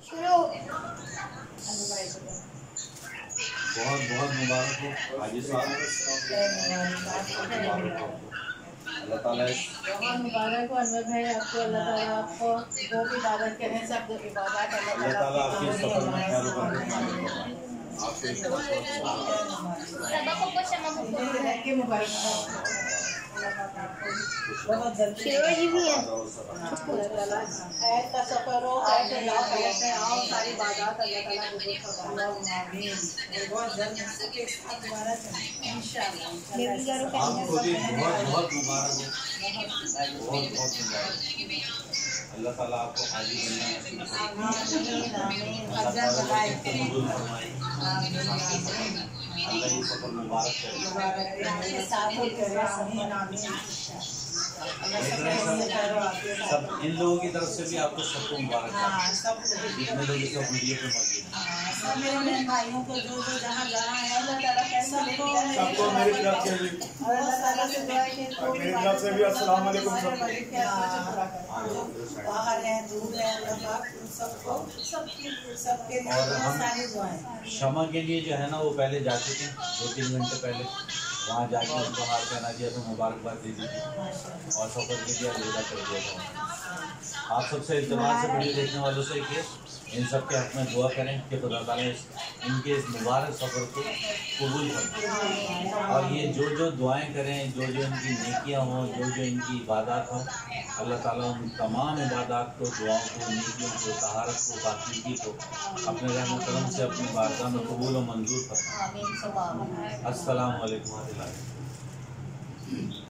बहुत बहुत मुबारक हो हाजी साहब, अल्लाह ताला बहुत मुबारक हो अनवर भाई आपको। अल्लाह ताला आपको जो भी इबादत करें सब इबादत अल्लाह ताला आपके सफर में खैर बरकत बहुत जल्दी का सफर हो, आओ सारी बात अल्लाह ताला बहुत जल्द इंशाअल्लाह आपको भी बहुत बहुत मुबारक हो, बहुत बहुत मुबारक। अल्लाह ताला आपको हाजी बनना नसीब फरमाए। अल्लाह ये सफर मुबारक करे। सब इन लोगों की तरफ से भी आपको सबको मुबारक, जितने लोग इस वीडियो पे मौजूद हैं, मेरे भाइयों को जो जो जहाँ जहाँ है अल्लाह ताला कैसा सबको मेरी तरफ से भी अस्सलाम वालेकुम। बाहर है दूर है सबको सबके सारी दुआएं। क्षमा के लिए जो है ना वो पहले जा चुके हैं 2-3 घंटे पहले, वहाँ जाके उनको हाथ पहना दिया तो मुबारकबाद दे दी और सफर के लिए अलविदा कर दिया था। आप सबसे इल्तिमास से वीडियो देखने वालों से कि इन सब के हक़ में दुआ करें कि खुदा ताला इनके इस मुबारक सफ़र को कबूल करें और ये जो जो दुआएं करें, जो जो इनकी नेकियां हों, जो जो इनकी इबादत हों, अल्लाह ताला उन तमाम इबादत को, दुआओं को, नेकियों को, तहारत को, पाकीज़गी को अपने रहम करम से अपनी बारगाह में कबूल और मंजूर फरमाए। अस्सलामु अलैकुम।